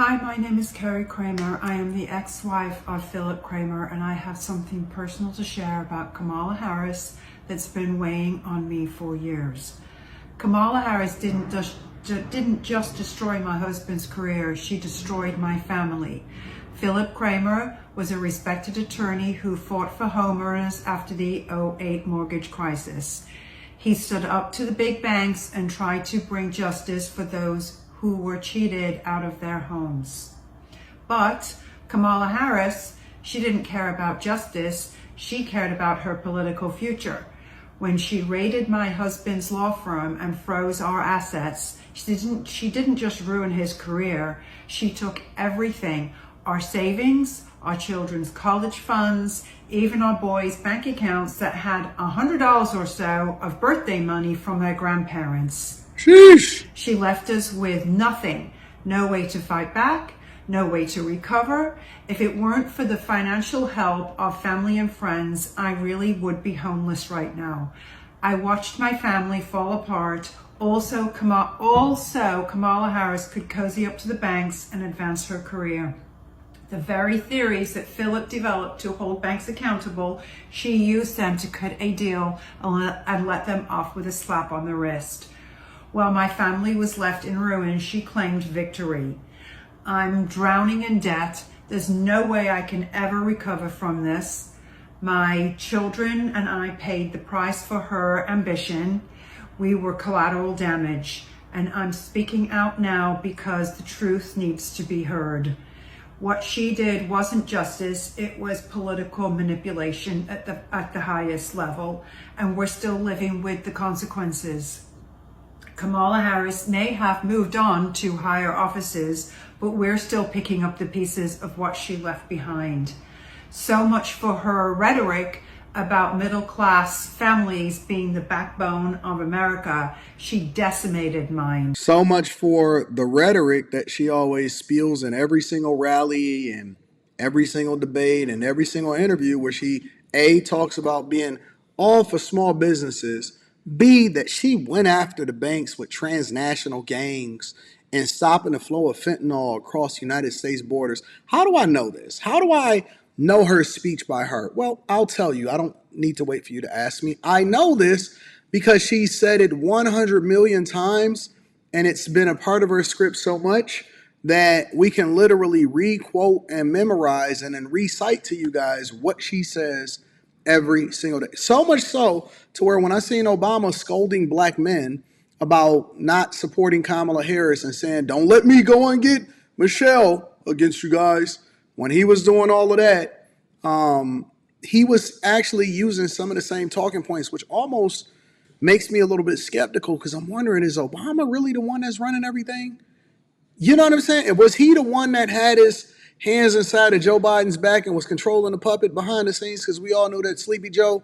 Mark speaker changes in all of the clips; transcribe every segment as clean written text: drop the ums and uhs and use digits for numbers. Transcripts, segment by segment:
Speaker 1: Hi, my name is Carrie Kramer. I am the ex-wife of Philip Kramer, and I have something personal to share about Kamala Harris that's been weighing on me for years. Kamala Harris didn't just destroy my husband's career, she destroyed my family. Philip Kramer was a respected attorney who fought for homeowners after the '08 mortgage crisis. He stood up to the big banks and tried to bring justice for those who were cheated out of their homes. But Kamala Harris, she didn't care about justice, she cared about her political future. When she raided my husband's law firm and froze our assets, she didn't just ruin his career, she took everything, our savings, our children's college funds, even our boys' bank accounts that had $100 or so of birthday money from their grandparents.
Speaker 2: Sheesh.
Speaker 1: She left us with nothing, no way to fight back, no way to recover. If it weren't for the financial help of family and friends, I really would be homeless right now. I watched my family fall apart. Also, Kamala Harris could cozy up to the banks and advance her career. The very theories that Philip developed to hold banks accountable, she used them to cut a deal and let them off with a slap on the wrist. While my family was left in ruin, she claimed victory. I'm drowning in debt. There's no way I can ever recover from this. My children and I paid the price for her ambition. We were collateral damage, and I'm speaking out now because the truth needs to be heard. What she did wasn't justice, it was political manipulation at the highest level, and we're still living with the consequences. Kamala Harris may have moved on to higher offices, but we're still picking up the pieces of what she left behind. So much for her rhetoric about middle-class families being the backbone of America. She decimated mine.
Speaker 2: So much for the rhetoric that she always spews in every single rally and every single debate and every single interview where she, A, talks about being all for small businesses, B, that she went after the banks with transnational gangs and stopping the flow of fentanyl across United States borders. How do I know this? How do I know her speech by heart? Well, I'll tell you. I don't need to wait for you to ask me. I know this because she said it 100 million times, and it's been a part of her script so much that we can literally re-quote and memorize and then recite to you guys what she says every single day. So much so to where when I seen Obama scolding black men about not supporting Kamala Harris and saying, don't let me go and get Michelle against you guys, when he was doing all of that, he was actually using some of the same talking points, which almost makes me a little bit skeptical because I'm wondering, is Obama really the one that's running everything? You know what I'm saying? Was he the one that had his hands inside of Joe Biden's back and was controlling the puppet behind the scenes? Because we all knew that Sleepy Joe,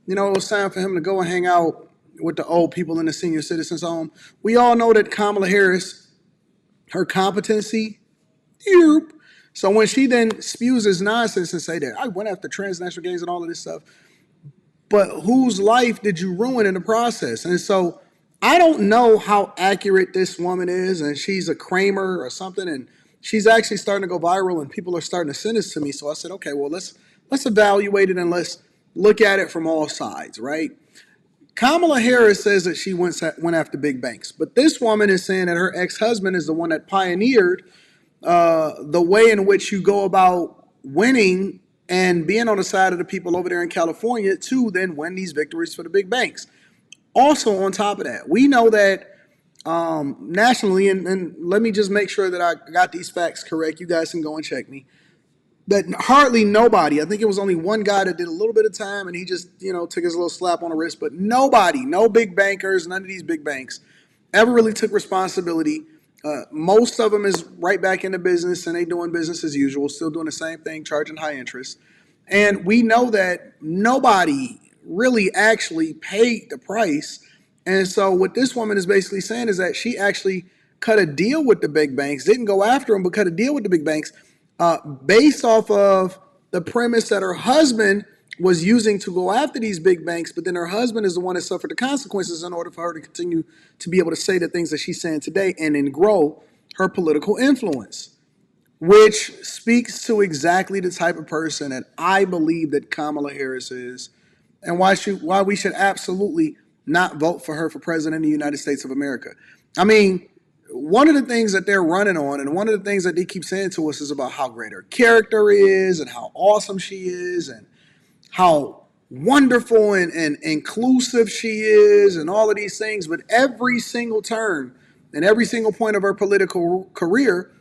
Speaker 2: it was time for him to go and hang out with the old people in the senior citizens home. We all know that Kamala Harris, her competency, so when she then spews this nonsense and say that I went after transnational gangs and all of this stuff, but whose life did you ruin in the process? And so I don't know how accurate this woman is, and she's a Kramer or something, and she's actually starting to go viral, and people are starting to send this to me. So I said, okay, well, let's evaluate it and let's look at it from all sides, right? Kamala Harris says that she went after big banks, but this woman is saying that her ex-husband is the one that pioneered the way in which you go about winning and being on the side of the people over there in California to then win these victories for the big banks. Also, on top of that, we know that nationally, and let me just make sure that I got these facts correct. You guys can go and check me. That hardly nobody, I think it was only one guy that did a little bit of time and he just, took his little slap on the wrist, but nobody, no big bankers, none of these big banks ever really took responsibility. Most of them is right back into business and they doing business as usual, still doing the same thing, charging high interest. And we know that nobody really actually paid the price. And so what this woman is basically saying is that she actually cut a deal with the big banks, didn't go after them, but cut a deal with the big banks based off of the premise that her husband was using to go after these big banks, but then her husband is the one that suffered the consequences in order for her to continue to be able to say the things that she's saying today and then grow her political influence. which speaks to exactly the type of person that I believe that Kamala Harris is, and why we should absolutely not vote for her for president of the United States of America. I mean, one of the things that they're running on, and one of the things that they keep saying to us, is about how great her character is and how awesome she is and how wonderful and inclusive she is and all of these things. But every single turn and every single point of her political career,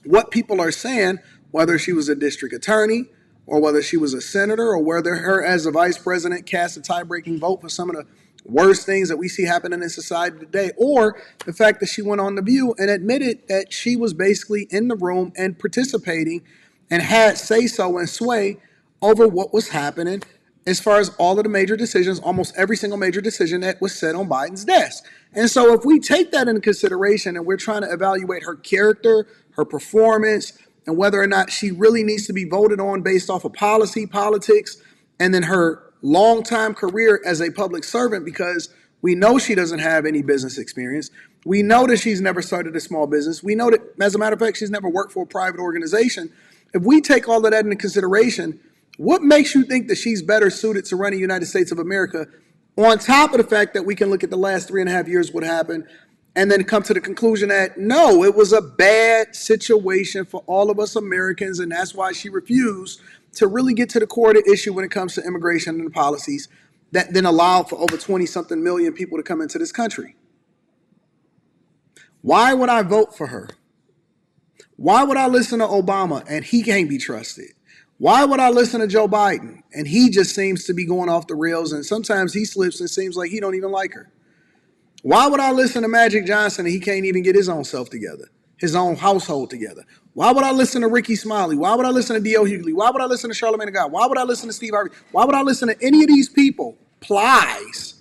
Speaker 2: what people are saying, whether she was a district attorney or whether she was a senator or whether her as a vice president cast a tie-breaking vote for some of the worst things that we see happening in society today, or the fact that she went on The View and admitted that she was basically in the room and participating and had say-so and sway over what was happening as far as all of the major decisions, almost every single major decision that was set on Biden's desk. And so if we take that into consideration and we're trying to evaluate her character, her performance, and whether or not she really needs to be voted on based off of policy, politics, and then her long-time career as a public servant, because we know she doesn't have any business experience. We know that she's never started a small business. We know that, as a matter of fact, she's never worked for a private organization. If we take all of that into consideration, what makes you think that she's better suited to run the United States of America, on top of the fact that we can look at the last 3.5 years, what happened, and then come to the conclusion that, no, it was a bad situation for all of us Americans, and that's why she refused to really get to the core of the issue when it comes to immigration and the policies that then allowed for over 20-something million people to come into this country. Why would I vote for her? Why would I listen to Obama and he can't be trusted? Why would I listen to Joe Biden and he just seems to be going off the rails, and sometimes he slips and seems like he don't even like her? Why would I listen to Magic Johnson and he can't even get his own self together, his own household together? Why would I listen to Ricky Smiley? Why would I listen to D.L. Hughley? Why would I listen to Charlamagne the God? Why would I listen to Steve Harvey? Why would I listen to any of these people? Plies.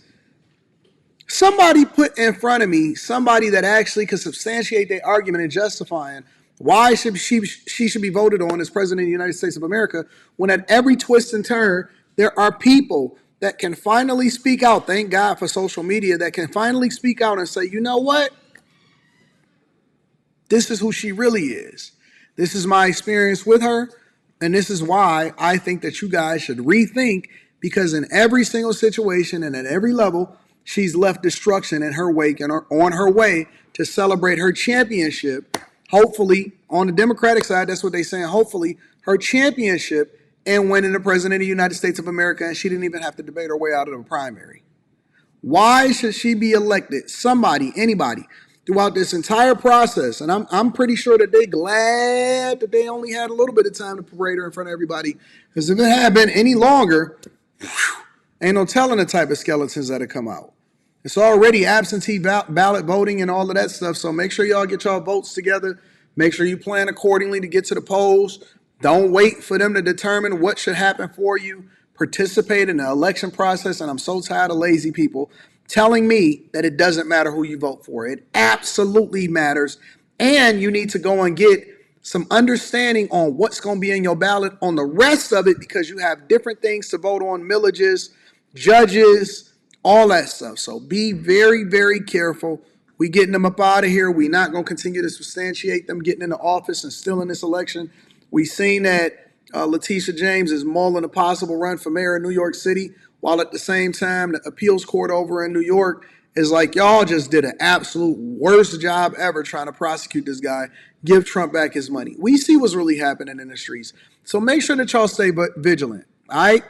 Speaker 2: Somebody put in front of me somebody that actually could substantiate their argument and justifying why she should be voted on as president of the United States of America, when at every twist and turn, there are people that can finally speak out. Thank God for social media, that can finally speak out and say, you know what? This is who she really is. This is my experience with her. And this is why I think that you guys should rethink, because in every single situation and at every level, she's left destruction in her wake and on her way to celebrate her championship. Hopefully, on the Democratic side, that's what they're saying. Hopefully, her championship and winning the president of the United States of America, and she didn't even have to debate her way out of the primary. Why should she be elected? Somebody, anybody, throughout this entire process, and I'm pretty sure that they're glad that they only had a little bit of time to parade her in front of everybody, because if it had been any longer, ain't no telling the type of skeletons that have come out. It's already absentee ballot voting and all of that stuff, so make sure y'all get y'all votes together. Make sure you plan accordingly to get to the polls. Don't wait for them to determine what should happen for you. Participate in the election process, and I'm so tired of lazy people telling me that it doesn't matter who you vote for. It absolutely matters, and you need to go and get some understanding on what's going to be in your ballot on the rest of it, because you have different things to vote on: millages, judges, all that stuff. So be very, very careful. We getting them up out of here. We not going to continue to substantiate them getting into office and still in this election. We seen that Letitia James is mulling a possible run for mayor of New York City, while at the same time the appeals court over in New York is like, y'all just did an absolute worst job ever trying to prosecute this guy. Give Trump back his money. We see what's really happening in the streets. So make sure that y'all stay vigilant. All right?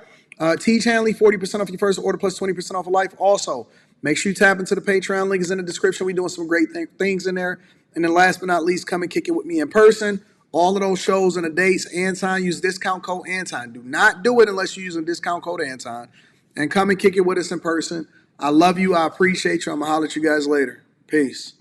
Speaker 2: Teach Hanley, 40% off your first order plus 20% off of life. Also, make sure you tap into the Patreon. Link is in the description. We're doing some great things in there. And then last but not least, come and kick it with me in person. All of those shows and the dates, Anton, use discount code Anton. Do not do it unless you're using discount code Anton. And come and kick it with us in person. I love you. I appreciate you. I'm going to holler at you guys later. Peace.